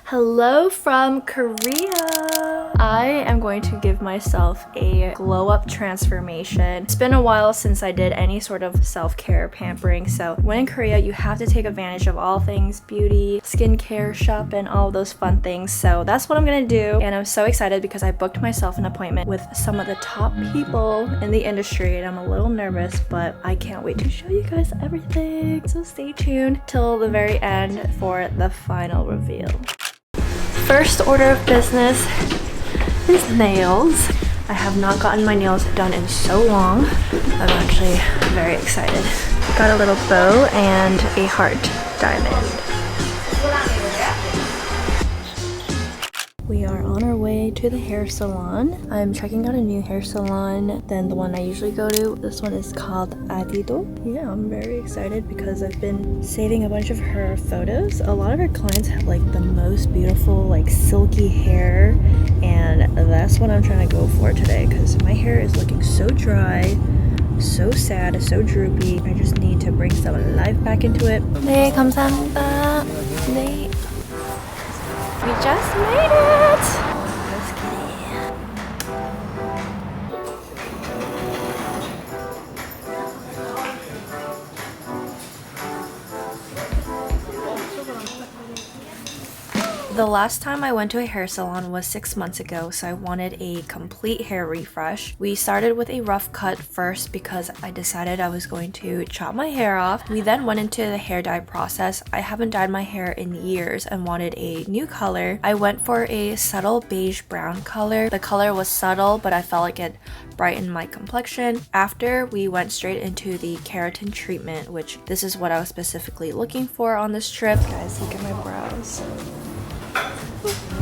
Hello from Korea! I am going to give myself a glow up transformation. It's been a while since I did any sort of self-care pampering, so when in Korea you have to take advantage of all things beauty, skincare, shop, and all those fun things. So that's what I'm gonna do, and I'm so excited because I booked myself an appointment with some of the top people in the industry, and I'm a little nervous, but I can't wait to show you guys everything. So stay tuned till the very end for the final reveal. First order of business is nails. I have not gotten my nails done in so long. I'm actually very excited. Got a little bow and a heart diamond. We are on our way to the hair salon. I'm checking out a new hair salon than the one I usually go to. This one is called Adido. Yeah, I'm very excited because I've been saving a bunch of her photos. A lot of her clients have like the most beautiful like silky hair, and that's what I'm trying to go for today because my hair is looking so dry, so sad, so droopy. I just need to bring some life back into it. 네, 감사합니다. 네. We just made it! Let's get it. The last time I went to a hair salon was 6 months ago, so I wanted a complete hair refresh. We started with a rough cut first because I decided I was going to chop my hair off. We then went into the hair dye process. I haven't dyed my hair in years and wanted a new color. I went for a subtle beige brown color. The color was subtle, but I felt like it brightened my complexion. After, we went straight into the keratin treatment, which this is what I was specifically looking for on this trip. Guys, look at my brows.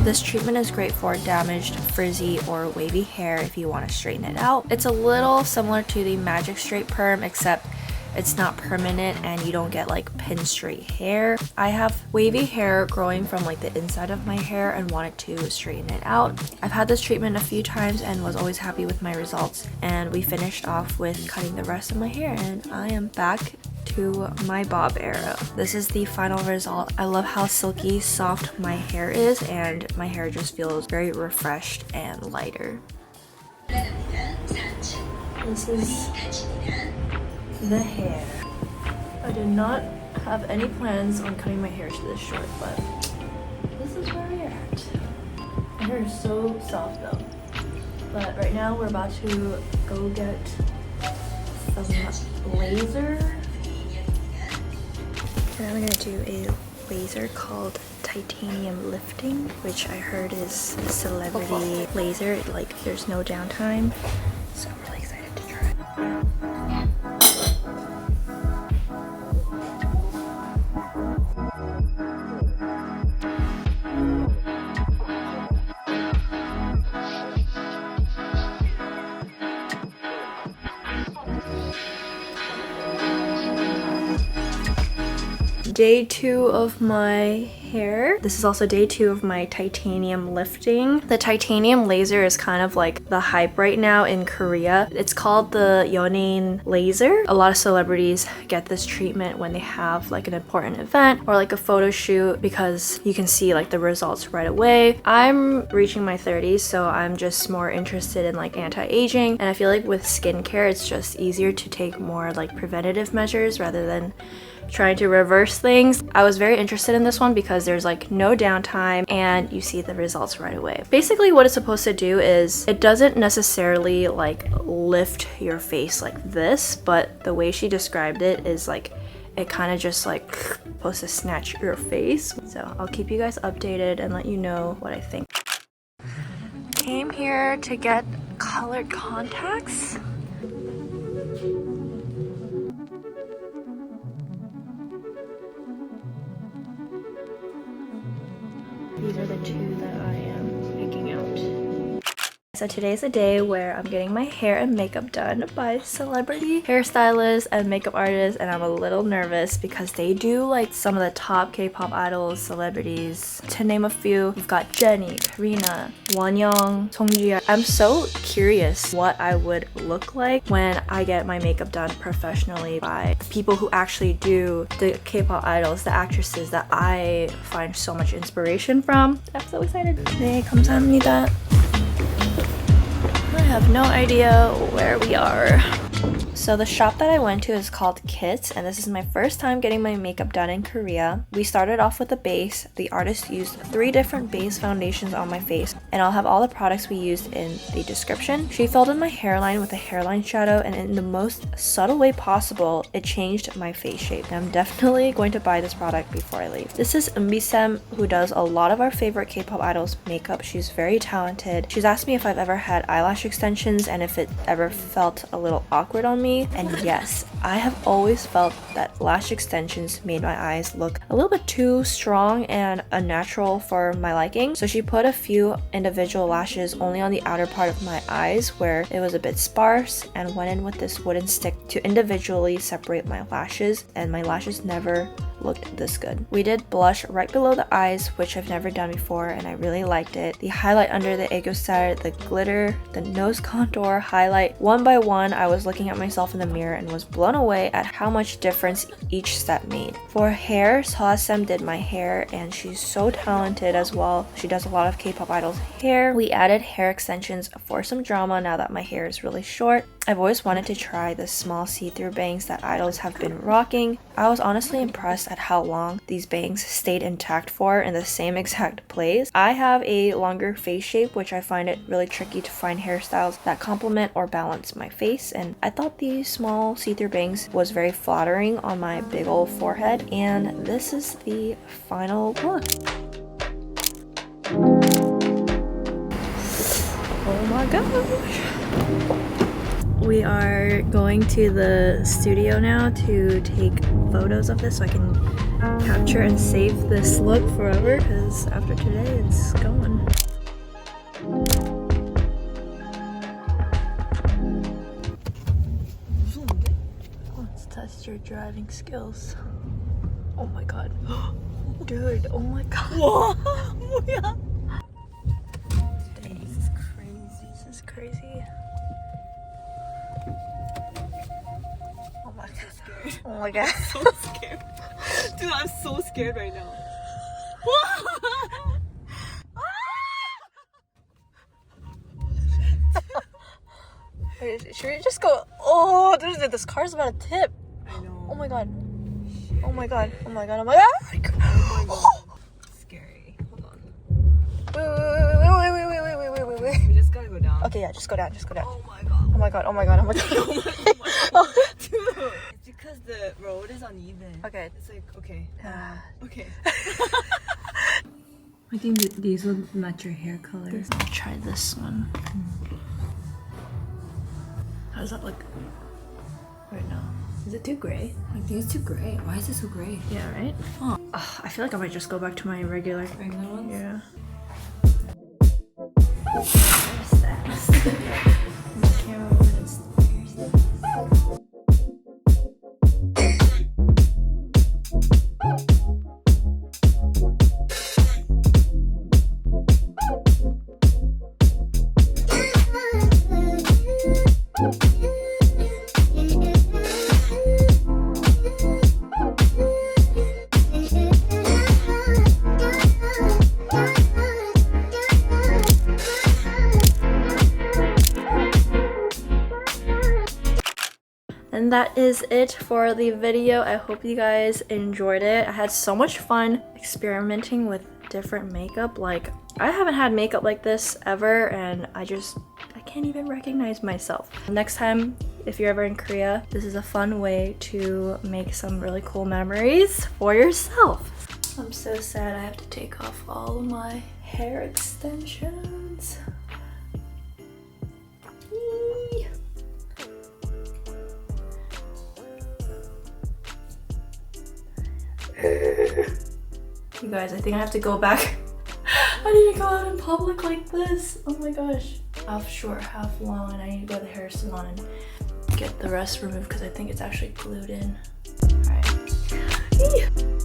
This treatment is great for damaged, frizzy, or wavy hair if you want to straighten it out. It's a little similar to the Magic Straight Perm, except it's not permanent and you don't get like pin straight hair. I have wavy hair growing from like the inside of my hair and wanted to straighten it out. I've had this treatment a few times and was always happy with my results, and we finished off with cutting the rest of my hair, and I am back to my bob era. This is the final result. I love how silky soft my hair is, and my hair just feels very refreshed and lighter. This is the hair. I did not have any plans on cutting my hair to this short, but this is where we're at. My hair is so soft though. But right now we're about to go get some laser. And I'm gonna do a laser called titanium lifting, which I heard is a celebrity laser. Like there's no downtime. So I'm really excited to try it. Day 2 of my hair. This is also day 2 of my titanium lifting. The titanium laser is kind of like the hype right now in Korea. It's called the 연예인 laser. A lot of celebrities get this treatment when they have like an important event or like a photo shoot because you can see like the results right away. I'm reaching my 30s, so I'm just more interested in like anti-aging, and I feel like with skincare it's just easier to take more like preventative measures rather than trying to reverse things. I was very interested in this one because there's like no downtime and you see the results right away. Basically what it's supposed to do is it doesn't necessarily like lift your face like this, but the way she described it is like it kind of just like supposed to snatch your face. So I'll keep you guys updated and let you know what I think. Came here to get colored contacts. These are the two that I am picking out. So today's a day where I'm getting my hair and makeup done by celebrity hairstylists and makeup artists, and I'm a little nervous because they do like some of the top K-pop idols, celebrities. To name a few, we've got Jennie, Karina, Wonyoung, Songji. I'm so curious what I would look like when I get my makeup done professionally by people who actually do the K-pop idols, the actresses that I find so much inspiration from. I'm so excited. 네, 감사합니다. I have no idea where we are. So the shop that I went to is called Kits, and this is my first time getting my makeup done in Korea. We started off with a base. The artist used 3 different base foundations on my face, and I'll have all the products we used in the description. She filled in my hairline with a hairline shadow, and in the most subtle way possible, it changed my face shape. And I'm definitely going to buy this product before I leave. This is Eumbi, who does a lot of our favorite K-pop idols makeup. She's very talented. She's asked me if I've ever had eyelash extensions and if it ever felt a little awkward on me. And yes, I have always felt that lash extensions made my eyes look a little bit too strong and unnatural for my liking. So she put a few individual lashes only on the outer part of my eyes where it was a bit sparse, and went in with this wooden stick to individually separate my lashes, and my lashes never looked this good. We did blush right below the eyes, which I've never done before, and I really liked it. The highlight under the aegostar, the glitter, the nose contour highlight. One by one, I was looking at myself in the mirror and was blown away at how much difference each step made. For hair, Soasem did my hair, and she's so talented as well. She does a lot of K-pop idols' hair. We added hair extensions for some drama now that my hair is really short. I've always wanted to try the small see-through bangs that idols have been rocking. I was honestly impressed at how long these bangs stayed intact for in the same exact place. I have a longer face shape, which I find it really tricky to find hairstyles that complement or balance my face, and I thought these small see-through bangs was very flattering on my big old forehead, and this is the final look. Oh my gosh! We are going to the studio now to take photos of this so I can capture and save this look forever, because after today it's going. Let's test your driving skills. Oh my god. Dude, oh my god. 뭐야? This is crazy. This is crazy. Oh my god. Oh my god. I'm so scared. Dude, I'm so scared right now. Wait, should we just go? Oh, dude, this car's about to tip. I know. Oh my god. Oh my god. Oh my god. Oh my god. Oh my god. Scary. Hold on. Wait. We just gotta go down. Okay, yeah, just go down. Just go down. Oh my god. Oh my god. Oh my god. Oh my god. Oh, dude. It's because the road is uneven. Okay. It's like, okay. Okay. I think that these will match your hair color. I'll try this one. How does that look right now? Is it too gray? I think it's too gray. Why is it so gray? Yeah, right? Huh. I feel like I might just go back to my regular. Regular ones? Yeah. Where's that? The camera movements. And that is it for the video. I hope you guys enjoyed it. I had so much fun experimenting with different makeup. Like, I haven't had makeup like this ever, and I can't even recognize myself. Next time, if you're ever in Korea, this is a fun way to make some really cool memories for yourself. I'm so sad I have to take off all of my hair extensions. You guys, I think I have to go back. I need to go out in public like this. Oh my gosh. half short, half long, and I need to go to the hair salon and get the rest removed because I think it's actually glued in. Alright.